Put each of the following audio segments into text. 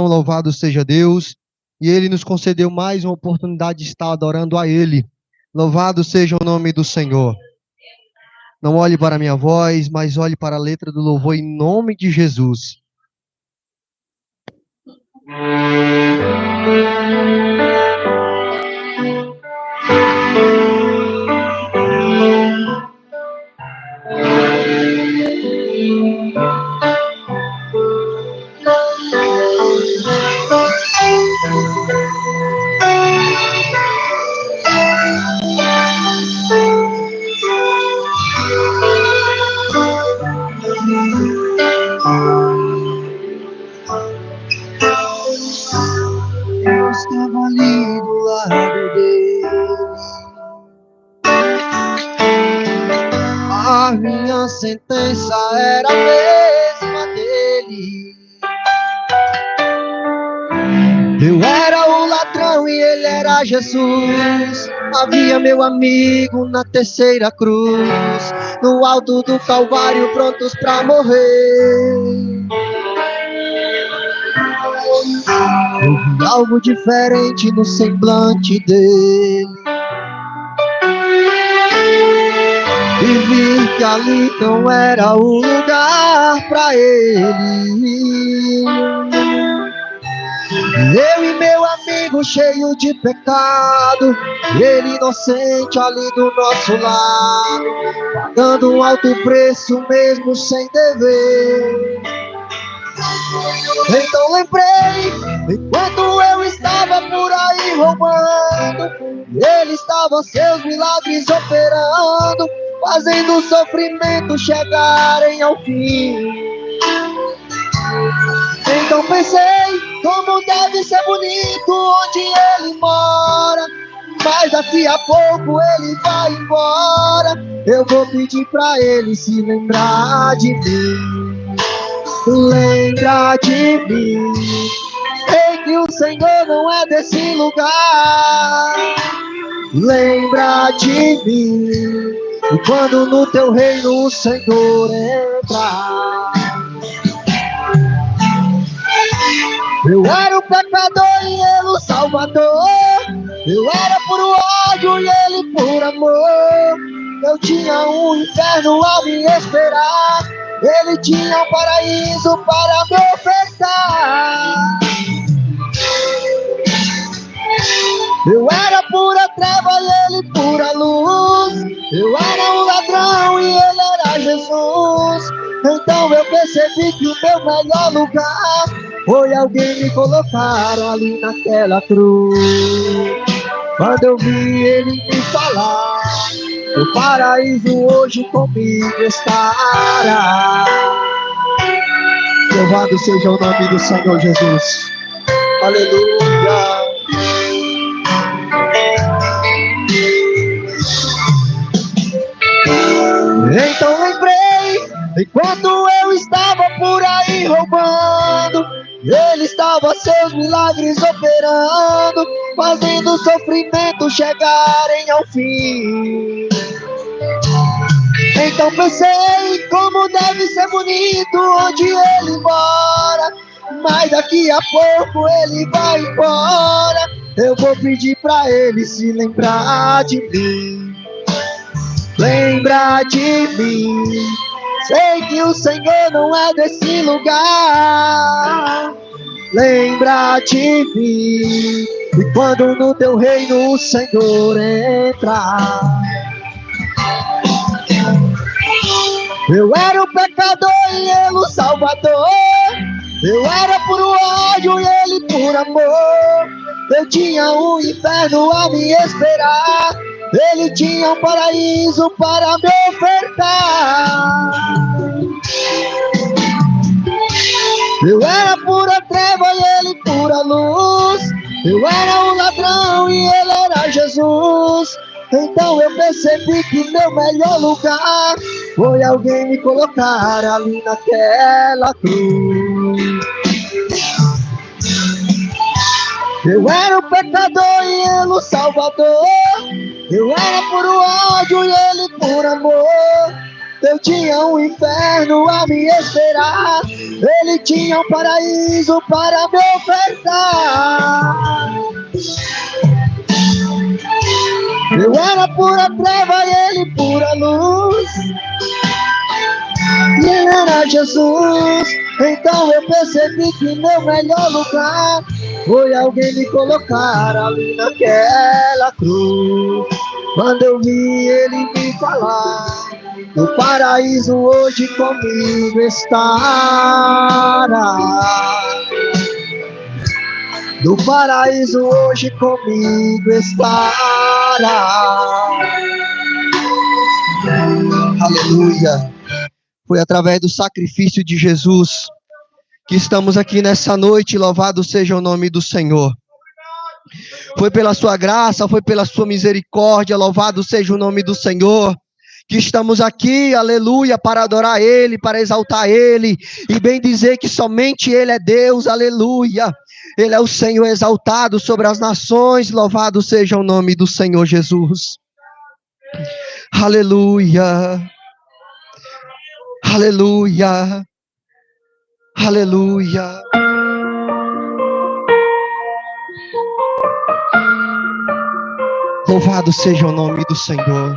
Louvado seja Deus, e Ele nos concedeu mais uma oportunidade de estar adorando a Ele. Louvado seja o nome do Senhor. Não olhe para a minha voz, mas olhe para a letra do louvor em nome de Jesus. Eu estava ali do lado dele, a minha sentença era a mesma dele. Eu era o ladrão e ele era Jesus. Havia meu amigo na terceira cruz, no alto do Calvário, prontos pra morrer. Eu vi algo diferente no semblante dele, e vi que ali não era o lugar pra ele. Eu e meu amigo cheio de pecado, ele inocente ali do nosso lado, pagando um alto preço mesmo sem dever. Então lembrei, enquanto eu estava por aí roubando, ele estava seus milagres operando, fazendo o sofrimento chegarem ao fim. Então pensei, como deve ser bonito onde ele mora, mas daqui a pouco ele vai embora. Eu vou pedir pra ele se lembrar de mim. Lembra de mim. Sei que o Senhor não é desse lugar. Lembra de mim. E quando no teu reino o Senhor entrar. Eu era o pecador e ele o salvador. Eu era por ódio e ele por amor. Eu tinha um inferno a me esperar. Ele tinha um paraíso para me ofertar. Eu era pura treva e ele pura luz. Eu era um ladrão e ele era Jesus. Então eu percebi que o meu melhor lugar foi alguém me colocar ali naquela cruz. Quando eu vi ele me falar, o paraíso hoje comigo estará. Louvado seja o nome do Senhor Jesus. Aleluia. Então lembrei, enquanto eu estava por aí roubando, ele estava seus milagres operando, fazendo o sofrimento chegarem ao fim. Então pensei, como deve ser bonito onde ele mora, mas daqui a pouco ele vai embora. Eu vou pedir pra ele se lembrar de mim. Lembra de mim. Sei que o Senhor não é desse lugar. Lembra de mim. E quando no teu reino o Senhor entrar. Eu era o pecador e ele o salvador. Eu era por ódio e ele por amor. Eu tinha um inferno a me esperar. Ele tinha um paraíso para me ofertar. Eu era pura treva e ele pura luz. Eu era um ladrão e ele era Jesus. Então eu percebi que meu melhor lugar foi alguém me colocar ali naquela cruz. Eu era o pecador e ele o salvador. Eu era por ódio e ele por amor. Eu tinha um inferno a me esperar, ele tinha um paraíso para me ofertar. Eu era pura treva e ele pura luz, e ele era Jesus. Então eu percebi que meu melhor lugar foi alguém me colocar ali naquela cruz. Quando eu vi ele me falar, no paraíso hoje comigo estará. No paraíso hoje comigo estará. Aleluia. Foi através do sacrifício de Jesus que estamos aqui nessa noite. Louvado seja o nome do Senhor. Foi pela sua graça, foi pela sua misericórdia. Louvado seja o nome do Senhor, que estamos aqui, aleluia, para adorar Ele, para exaltar Ele, e bem dizer que somente Ele é Deus, aleluia. Ele é o Senhor exaltado sobre as nações. Louvado seja o nome do Senhor Jesus. Aleluia. Aleluia. Aleluia. Louvado seja o nome do Senhor.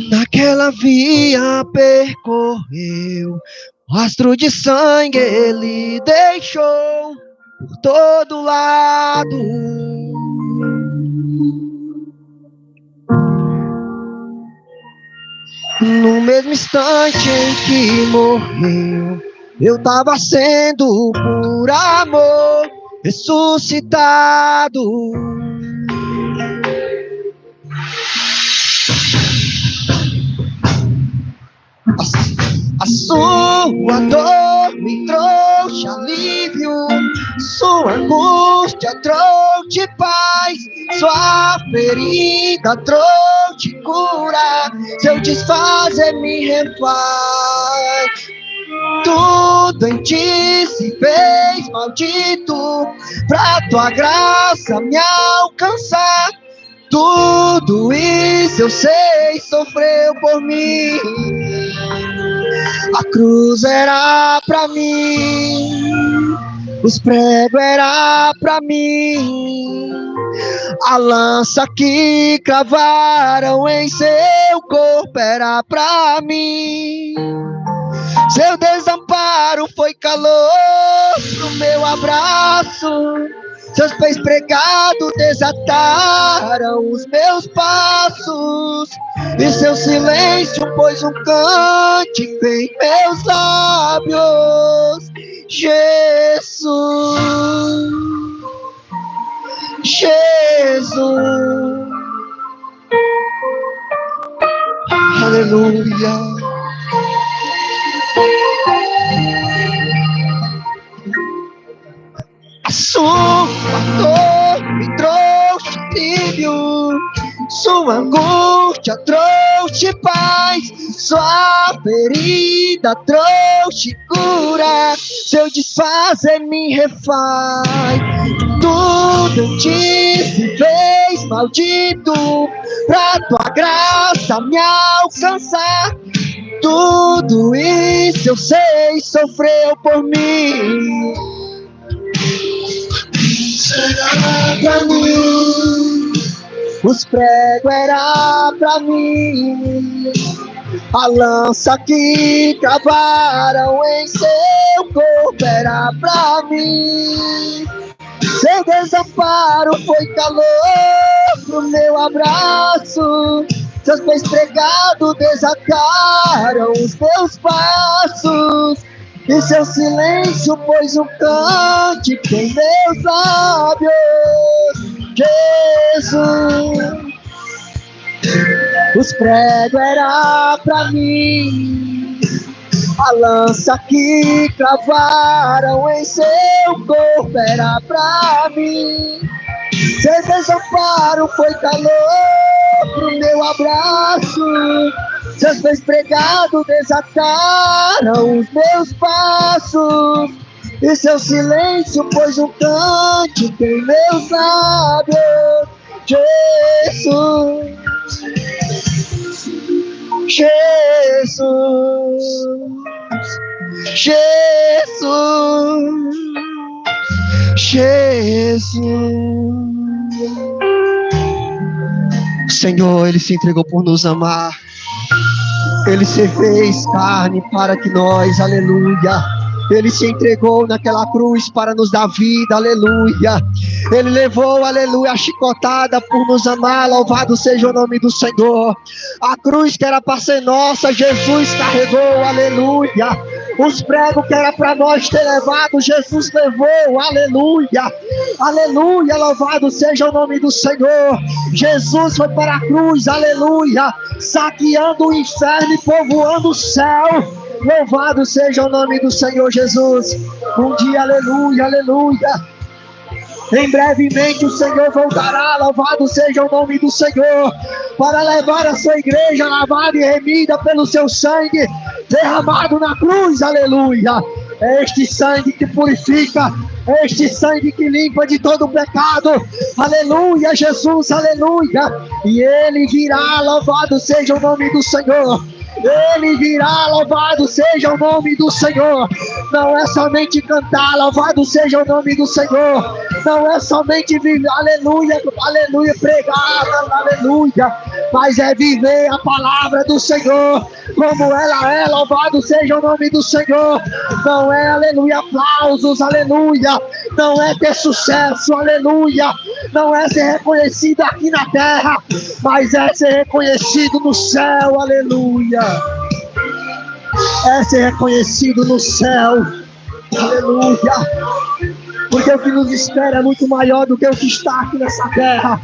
Naquela via percorreu, rastro de sangue ele deixou por todo lado. No mesmo instante em que morreu, eu estava sendo por amor ressuscitado. A sua dor me trouxe alívio, sua angústia trouxe paz, sua ferida trouxe cura, seu desfazer me refaz. Tudo em ti se fez maldito, pra tua graça me alcançar. Tudo isso eu sei, sofreu por mim. A cruz era pra mim, os pregos era pra mim, a lança que cravaram em seu corpo era pra mim. Seu desamparo foi calor pro meu abraço, seus pés pregados desataram os meus passos, e seu silêncio pôs um cântico em meus lábios. Jesus, Jesus, aleluia. A sua dor me trouxe alívio, sua angústia trouxe paz, sua ferida trouxe cura, seu desfazer me refaz. Tudo em ti se fez maldito, pra tua graça me alcançar. Tudo isso eu sei, sofreu por mim. Era pra mim, os pregos era pra mim, a lança que cravaram em seu corpo era pra mim. Seu desamparo foi calor pro meu abraço, seus pés pregados desataram os meus passos, e seu silêncio pôs um cântico em meus lábios. Jesus, os pregos era pra mim, a lança que cravaram em seu corpo era pra mim. Seu desamparo foi calor pro meu abraço, seus pés pregados desataram os meus passos, e seu silêncio pôs um cântico em meus lábios. Jesus, Jesus, Jesus, Jesus. Senhor, Ele se entregou por nos amar. Ele se fez carne para que nós, aleluia. Ele se entregou naquela cruz para nos dar vida, aleluia. Ele levou, aleluia, a chicotada por nos amar, louvado seja o nome do Senhor. A cruz que era para ser nossa, Jesus carregou, aleluia. Os pregos que era para nós ter levado, Jesus levou, aleluia. Aleluia, louvado seja o nome do Senhor. Jesus foi para a cruz, aleluia, saqueando o inferno e povoando o céu. Louvado seja o nome do Senhor Jesus. Um dia, aleluia, aleluia. Em brevemente o Senhor voltará, louvado seja o nome do Senhor, para levar a sua igreja lavada e remida pelo seu sangue, derramado na cruz, aleluia. É este sangue que purifica, é este sangue que limpa de todo o pecado, aleluia, Jesus, aleluia. E Ele virá, louvado seja o nome do Senhor. Ele virá, louvado seja o nome do Senhor. Não é somente cantar, louvado seja o nome do Senhor. Não é somente viver, aleluia, aleluia, pregar, aleluia, mas é viver a palavra do Senhor como ela é, louvado seja o nome do Senhor. Não é, aleluia, aplausos, aleluia, não é ter sucesso, aleluia, não é ser reconhecido aqui na terra, mas é ser reconhecido no céu, aleluia. É ser reconhecido no céu, aleluia. Porque o que nos espera é muito maior do que o que está aqui nessa terra.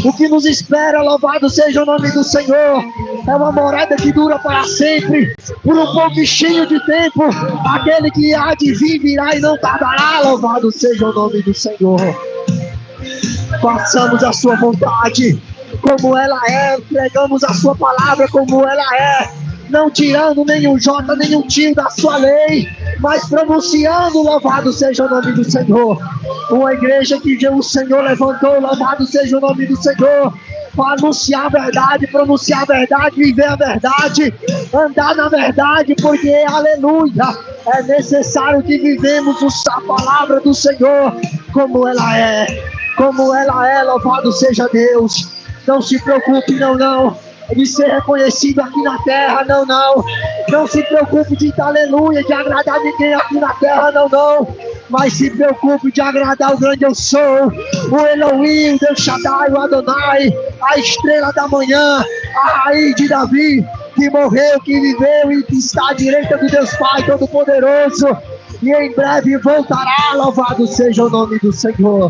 O que nos espera, louvado seja o nome do Senhor, é uma morada que dura para sempre, por um pouquinho de tempo. Aquele que há de vir virá e não tardará, louvado seja o nome do Senhor. Façamos a sua vontade como ela é, pregamos a sua palavra como ela é, não tirando nenhum jota, nenhum tio da sua lei, mas pronunciando, louvado seja o nome do Senhor. Uma igreja que o Senhor levantou, louvado seja o nome do Senhor, para anunciar a verdade, pronunciar a verdade, viver a verdade, andar na verdade, porque, aleluia, é necessário que vivemos a palavra do Senhor como ela é, louvado seja Deus. Não se preocupe, não, de ser reconhecido aqui na terra, não se preocupe de, aleluia, de agradar ninguém aqui na terra, não, mas se preocupe de agradar o grande eu sou, o Elohim, o Deus Shaddai, o Adonai, a estrela da manhã, a raiz de Davi, que morreu, que viveu e que está à direita do Deus Pai Todo-Poderoso, e em breve voltará, louvado seja o nome do Senhor.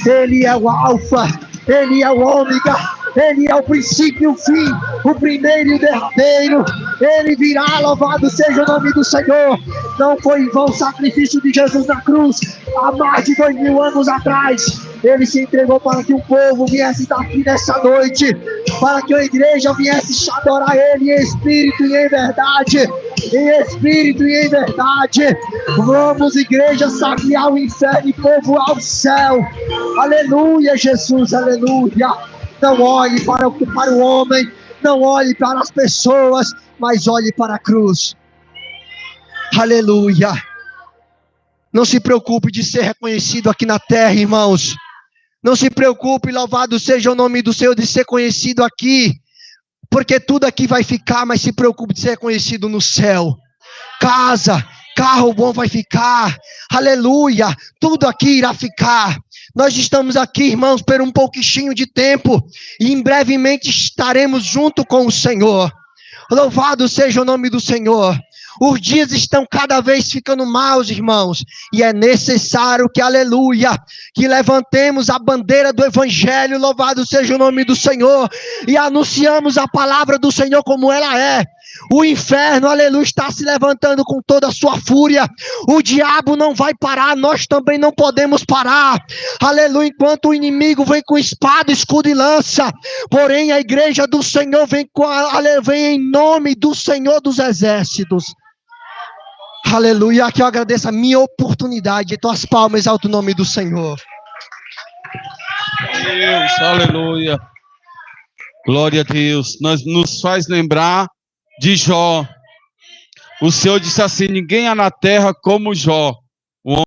Ele é o Alfa, Ele é o Ômega, Ele é o princípio e o fim, o primeiro e o derradeiro. Ele virá, louvado seja o nome do Senhor. Não foi em vão o sacrifício de Jesus na cruz, há mais de 2000 anos atrás. Ele se entregou para que o povo viesse daqui nessa noite, para que a igreja viesse adorar Ele em espírito e em verdade. Em espírito e em verdade. Vamos, igreja, saquear o inferno e povoar o céu. Aleluia, Jesus, aleluia. Não olhe para o homem, não olhe para as pessoas, mas olhe para a cruz. Aleluia. Não se preocupe de ser reconhecido aqui na terra, irmãos. Não se preocupe, louvado seja o nome do Senhor, de ser conhecido aqui, porque tudo aqui vai ficar, mas se preocupe de ser reconhecido no céu. Casa, carro bom vai ficar, aleluia, tudo aqui irá ficar. Nós estamos aqui, irmãos, por um pouquinho de tempo, e em brevemente estaremos junto com o Senhor. Louvado seja o nome do Senhor. Os dias estão cada vez ficando maus, irmãos, e é necessário que, aleluia, que levantemos a bandeira do Evangelho, louvado seja o nome do Senhor, e anunciamos a palavra do Senhor como ela é. O inferno, aleluia, está se levantando com toda a sua fúria. O diabo não vai parar, nós também não podemos parar. Aleluia, enquanto o inimigo vem com espada, escudo e lança. Porém, a igreja do Senhor vem em nome do Senhor dos Exércitos. Aleluia. Aqui eu agradeço a minha oportunidade. Tuas palmas, exalta o nome do Senhor. Deus, aleluia. Glória a Deus. Nos faz lembrar de Jó. O Senhor disse assim: ninguém há na terra como Jó,